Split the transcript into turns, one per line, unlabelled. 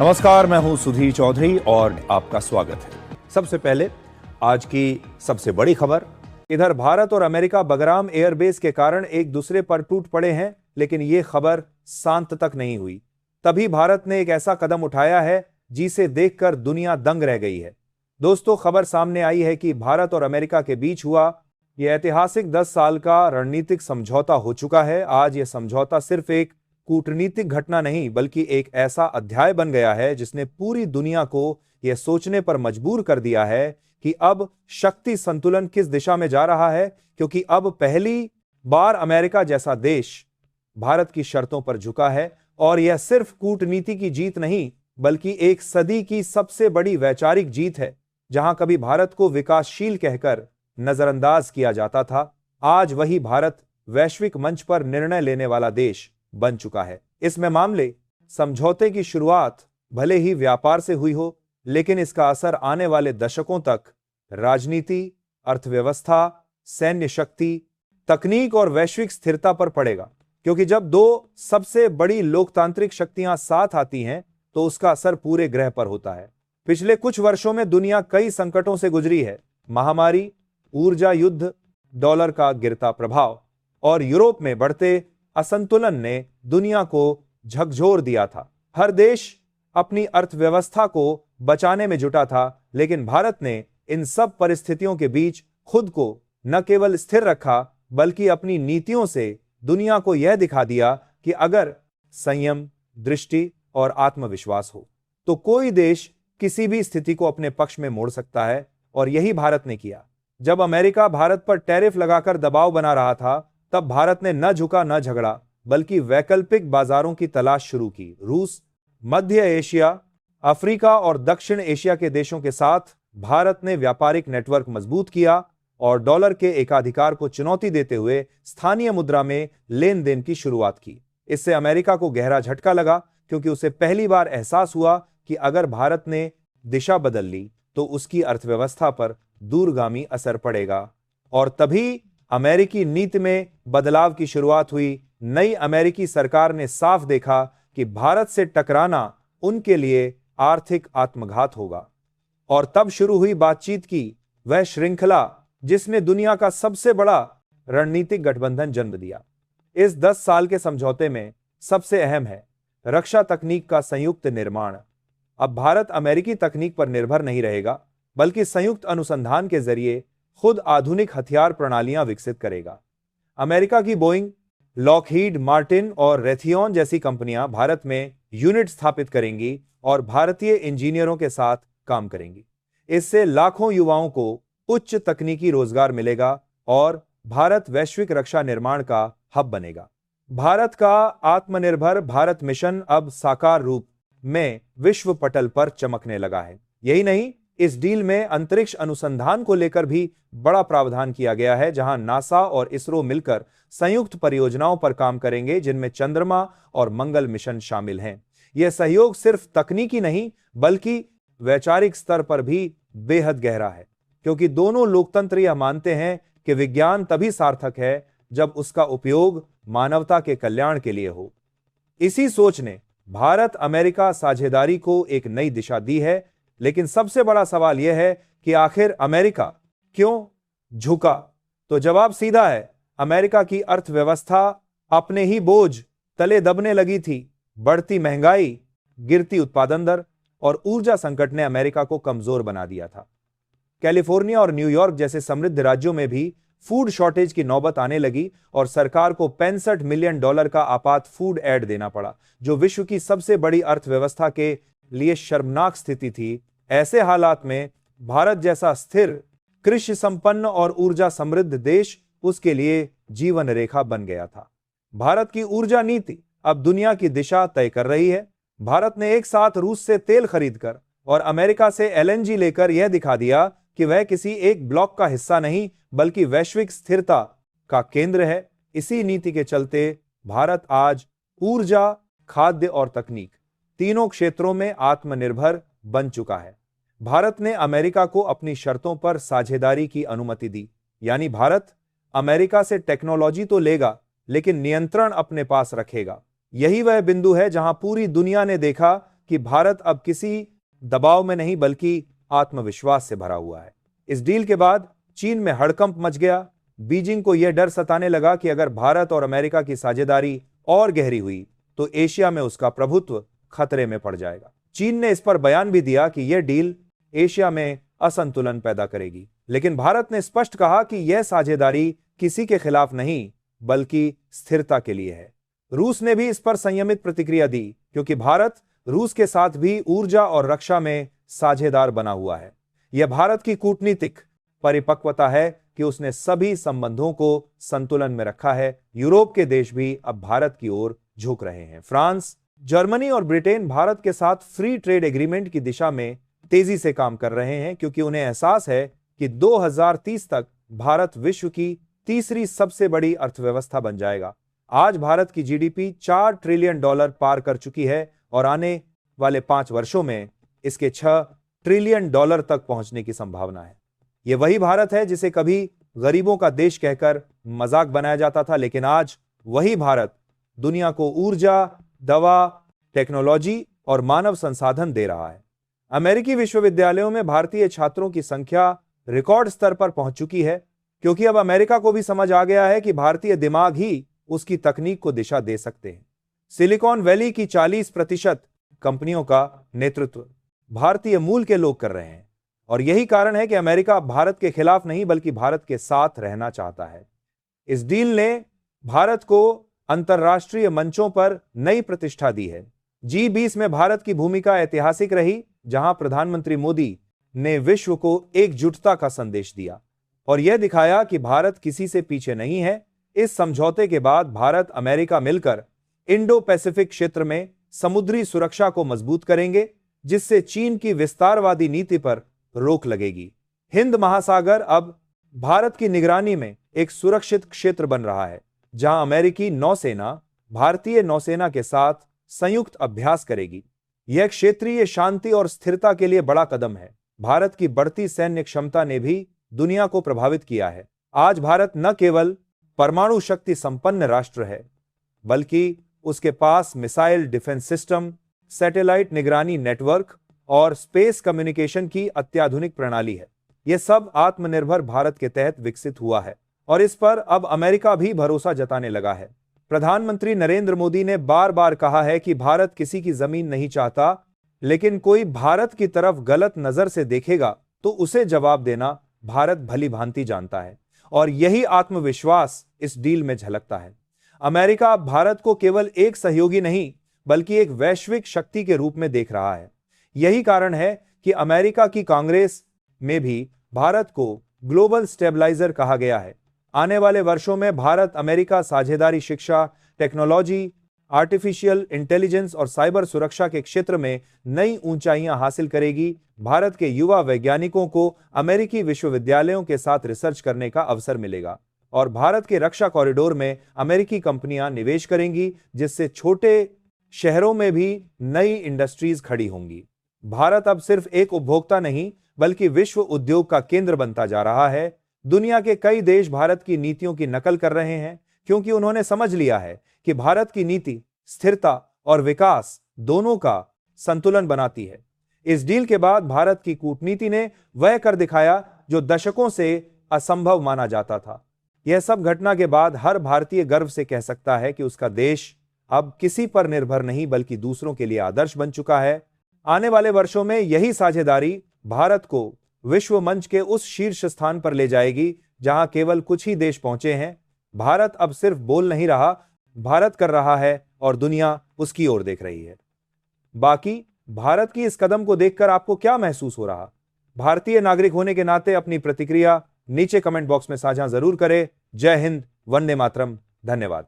नमस्कार, मैं हूं सुधीर चौधरी और आपका स्वागत है। सबसे पहले आज की सबसे बड़ी खबर। इधर भारत और अमेरिका बगराम एयरबेस के कारण एक दूसरे पर टूट पड़े हैं, लेकिन ये खबर शांत तक नहीं हुई। तभी भारत ने एक ऐसा कदम उठाया है जिसे देखकर दुनिया दंग रह गई है। दोस्तों, खबर सामने आई है कि भारत और अमेरिका के बीच हुआ यह ऐतिहासिक 10 साल का रणनीतिक समझौता हो चुका है। आज यह समझौता सिर्फ एक कूटनीतिक घटना नहीं, बल्कि एक ऐसा अध्याय बन गया है जिसने पूरी दुनिया को यह सोचने पर मजबूर कर दिया है कि अब शक्ति संतुलन किस दिशा में जा रहा है, क्योंकि अब पहली बार अमेरिका जैसा देश भारत की शर्तों पर झुका है। और यह सिर्फ कूटनीति की जीत नहीं, बल्कि एक सदी की सबसे बड़ी वैचारिक जीत है। जहां कभी भारत को विकासशील कहकर नजरअंदाज किया जाता था, आज वही भारत वैश्विक मंच पर निर्णय लेने वाला देश बन चुका है। इसमें मामले समझौते की शुरुआत भले ही व्यापार से हुई हो, लेकिन इसका असर आने वाले दशकों तक राजनीति, अर्थव्यवस्था, सैन्य शक्ति, तकनीक और वैश्विक स्थिरता पर पड़ेगा। क्योंकि जब दो सबसे बड़ी लोकतांत्रिक शक्तियां साथ आती हैं, तो उसका असर पूरे ग्रह पर होता है। पिछले कुछ वर्षों में दुनिया कई संकटों से गुजरी है। महामारी, ऊर्जा युद्ध, डॉलर का गिरता प्रभाव और यूरोप में बढ़ते असंतुलन ने दुनिया को झकझोर दिया था। हर देश अपनी अर्थव्यवस्था को बचाने में जुटा था, लेकिन भारत ने इन सब परिस्थितियों के बीच खुद को न केवल स्थिर रखा, बल्कि अपनी नीतियों से दुनिया को यह दिखा दिया कि अगर संयम, दृष्टि और आत्मविश्वास हो तो कोई देश किसी भी स्थिति को अपने पक्ष में मोड़ सकता है। और यही भारत ने किया। जब अमेरिका भारत पर टैरिफ लगाकर दबाव बना रहा था, तब भारत ने न झुका न झगड़ा, बल्कि वैकल्पिक बाजारों की तलाश शुरू की। रूस, मध्य एशिया, अफ्रीका और दक्षिण एशिया के देशों के साथ भारत ने व्यापारिक नेटवर्क मजबूत किया और डॉलर के एकाधिकार को चुनौती देते हुए स्थानीय मुद्रा में लेन देन की शुरुआत की। इससे अमेरिका को गहरा झटका लगा, क्योंकि उसे पहली बार एहसास हुआ कि अगर भारत ने दिशा बदल ली तो उसकी अर्थव्यवस्था पर दूरगामी असर पड़ेगा। और तभी अमेरिकी नीति में बदलाव की शुरुआत हुई। नई अमेरिकी सरकार ने साफ देखा कि भारत से टकराना उनके लिए आर्थिक आत्मघात होगा। और तब शुरू हुई बातचीत की वह श्रृंखला जिसने दुनिया का सबसे बड़ा रणनीतिक गठबंधन जन्म दिया। इस 10 साल के समझौते में सबसे अहम है रक्षा तकनीक का संयुक्त निर्माण। अब भारत अमेरिकी तकनीक पर निर्भर नहीं रहेगा, बल्कि संयुक्त अनुसंधान के जरिए खुद आधुनिक हथियार प्रणालियां विकसित करेगा। अमेरिका की बोइंग, लॉकहीड मार्टिन और रेथियॉन जैसी कंपनियां भारत में यूनिट स्थापित करेंगी और भारतीय इंजीनियरों के साथ काम करेंगी। इससे लाखों युवाओं को उच्च तकनीकी रोजगार मिलेगा और भारत वैश्विक रक्षा निर्माण का हब बनेगा। भारत का आत्मनिर्भर भारत मिशन अब साकार रूप में विश्व पटल पर चमकने लगा है। यही नहीं, इस डील में अंतरिक्ष अनुसंधान को लेकर भी बड़ा प्रावधान किया गया है, जहां नासा और इसरो मिलकर संयुक्त परियोजनाओं पर काम करेंगे, जिनमें चंद्रमा और मंगल मिशन शामिल हैं। यह सहयोग सिर्फ तकनीकी नहीं, बल्कि वैचारिक स्तर पर भी बेहद गहरा है, क्योंकि दोनों लोकतंत्र यह मानते हैं कि विज्ञान तभी सार्थक है जब उसका उपयोग मानवता के कल्याण के लिए हो। इसी सोच ने भारत अमेरिका साझेदारी को एक नई दिशा दी है। लेकिन सबसे बड़ा सवाल यह है कि आखिर अमेरिका क्यों झुका? तो जवाब सीधा है, अमेरिका की अर्थव्यवस्था अपने ही बोझ तले दबने लगी थी। बढ़ती महंगाई, गिरती उत्पादन दर और ऊर्जा संकट ने अमेरिका को कमजोर बना दिया था। कैलिफोर्निया और न्यूयॉर्क जैसे समृद्ध राज्यों में भी फूड शॉर्टेज की नौबत आने लगी और सरकार को $65 मिलियन का आपात फूड एड देना पड़ा, जो विश्व की सबसे बड़ी अर्थव्यवस्था के लिए शर्मनाक स्थिति थी। ऐसे हालात में भारत जैसा स्थिर, कृषि संपन्न और ऊर्जा समृद्ध देश उसके लिए जीवन रेखा बन गया था। भारत की ऊर्जा नीति अब दुनिया की दिशा तय कर रही है। भारत ने एक साथ रूस से तेल खरीदकर और अमेरिका से LNG लेकर यह दिखा दिया कि वह किसी एक ब्लॉक का हिस्सा नहीं, बल्कि वैश्विक स्थिरता का केंद्र है। इसी नीति के चलते भारत आज ऊर्जा, खाद्य और तकनीक तीनों क्षेत्रों में आत्मनिर्भर बन चुका है। भारत ने अमेरिका को अपनी शर्तों पर साझेदारी की अनुमति दी, यानी भारत अमेरिका से टेक्नोलॉजी तो लेगा, लेकिन नियंत्रण अपने पास रखेगा। यही वह बिंदु है जहां पूरी दुनिया ने देखा कि भारत अब किसी दबाव में नहीं बल्कि आत्मविश्वास से भरा हुआ है। इस डील के बाद चीन में हड़कंप मच गया। बीजिंग को यह डर सताने लगा कि अगर भारत और अमेरिका की साझेदारी और गहरी हुई तो एशिया में उसका प्रभुत्व खतरे में पड़ जाएगा। चीन ने इस पर बयान भी दिया कि यह डील एशिया में असंतुलन पैदा करेगी, लेकिन भारत ने स्पष्ट कहा कि यह साझेदारी किसी के खिलाफ नहीं बल्कि स्थिरता के लिए है। रूस ने भी इस पर संयमित प्रतिक्रिया दी, क्योंकि भारत रूस के साथ भी ऊर्जा और रक्षा में साझेदार बना हुआ है। यह भारत की कूटनीतिक परिपक्वता है कि उसने सभी संबंधों को संतुलन में रखा है। यूरोप के देश भी अब भारत की ओर झुक रहे हैं। फ्रांस, जर्मनी और ब्रिटेन भारत के साथ फ्री ट्रेड एग्रीमेंट की दिशा में तेजी से काम कर रहे हैं, क्योंकि उन्हें एहसास है कि 2030 तक भारत विश्व की तीसरी सबसे बड़ी अर्थव्यवस्था बन जाएगा। आज भारत की जीडीपी $4 ट्रिलियन पार कर चुकी है और आने वाले 5 वर्षों में इसके $6 ट्रिलियन तक पहुंचने की संभावना है। यह वही भारत है जिसे कभी गरीबों का देश कहकर मजाक बनाया जाता था, लेकिन आज वही भारत दुनिया को ऊर्जा, दवा, टेक्नोलॉजी और मानव संसाधन दे रहा है। अमेरिकी विश्वविद्यालयों में भारतीय छात्रों की संख्या रिकॉर्ड स्तर पर पहुंच चुकी है, क्योंकि अब अमेरिका को भी समझ आ गया है कि भारतीय दिमाग ही उसकी तकनीक को दिशा दे सकते हैं। सिलिकॉन वैली की 40% कंपनियों का नेतृत्व भारतीय मूल के लोग कर रहे हैं, और यही कारण है कि अमेरिका भारत के खिलाफ नहीं बल्कि भारत के साथ रहना चाहता है। इस डील ने भारत को अंतर्राष्ट्रीय मंचों पर नई प्रतिष्ठा दी है। G20 में भारत की भूमिका ऐतिहासिक रही, जहां प्रधानमंत्री मोदी ने विश्व को एकजुटता का संदेश दिया और यह दिखाया कि भारत किसी से पीछे नहीं है। इस समझौते के बाद भारत अमेरिका मिलकर इंडो पैसिफिक क्षेत्र में समुद्री सुरक्षा को मजबूत करेंगे, जिससे चीन की विस्तारवादी नीति पर रोक लगेगी। हिंद महासागर अब भारत की निगरानी में एक सुरक्षित क्षेत्र बन रहा है, जहां अमेरिकी नौसेना भारतीय नौसेना के साथ संयुक्त अभ्यास करेगी। यह क्षेत्रीय शांति और स्थिरता के लिए बड़ा कदम है। भारत की बढ़ती सैन्य क्षमता ने भी दुनिया को प्रभावित किया है। आज भारत न केवल परमाणु शक्ति संपन्न राष्ट्र है, बल्कि उसके पास मिसाइल डिफेंस सिस्टम, सैटेलाइट निगरानी नेटवर्क और स्पेस कम्युनिकेशन की अत्याधुनिक प्रणाली है। यह सब आत्मनिर्भर भारत के तहत विकसित हुआ है और इस पर अब अमेरिका भी भरोसा जताने लगा है। प्रधानमंत्री नरेंद्र मोदी ने बार बार कहा है कि भारत किसी की जमीन नहीं चाहता, लेकिन कोई भारत की तरफ गलत नजर से देखेगा तो उसे जवाब देना भारत भली भांति जानता है, और यही आत्मविश्वास इस डील में झलकता है। अमेरिका अब भारत को केवल एक सहयोगी नहीं बल्कि एक वैश्विक शक्ति के रूप में देख रहा है। यही कारण है कि अमेरिका की कांग्रेस में भी भारत को ग्लोबल स्टेबलाइजर कहा गया है। आने वाले वर्षों में भारत अमेरिका साझेदारी शिक्षा, टेक्नोलॉजी, आर्टिफिशियल इंटेलिजेंस और साइबर सुरक्षा के क्षेत्र में नई ऊंचाइयां हासिल करेगी। भारत के युवा वैज्ञानिकों को अमेरिकी विश्वविद्यालयों के साथ रिसर्च करने का अवसर मिलेगा और भारत के रक्षा कॉरिडोर में अमेरिकी कंपनियां निवेश करेंगी, जिससे छोटे शहरों में भी नई इंडस्ट्रीज खड़ी होंगी। भारत अब सिर्फ एक उपभोक्ता नहीं बल्कि विश्व उद्योग का केंद्र बनता जा रहा है। दुनिया के कई देश भारत की नीतियों की नकल कर रहे हैं, क्योंकि उन्होंने समझ लिया है कि भारत की नीति स्थिरता और विकास दोनों का संतुलन बनाती है। इस डील के बाद भारत की कूटनीति ने वह कर दिखाया जो दशकों से असंभव माना जाता था। यह सब घटना के बाद हर भारतीय गर्व से कह सकता है कि उसका देश अब किसी पर निर्भर नहीं बल्कि दूसरों के लिए आदर्श बन चुका है। आने वाले वर्षों में यही साझेदारी भारत को विश्व मंच के उस शीर्ष स्थान पर ले जाएगी जहां केवल कुछ ही देश पहुंचे हैं। भारत अब सिर्फ बोल नहीं रहा, भारत कर रहा है और दुनिया उसकी ओर देख रही है। बाकी भारत की इस कदम को देखकर आपको क्या महसूस हो रहा? भारतीय नागरिक होने के नाते अपनी प्रतिक्रिया नीचे कमेंट बॉक्स में साझा जरूर करें। जय हिंद, वंदे मातरम, धन्यवाद।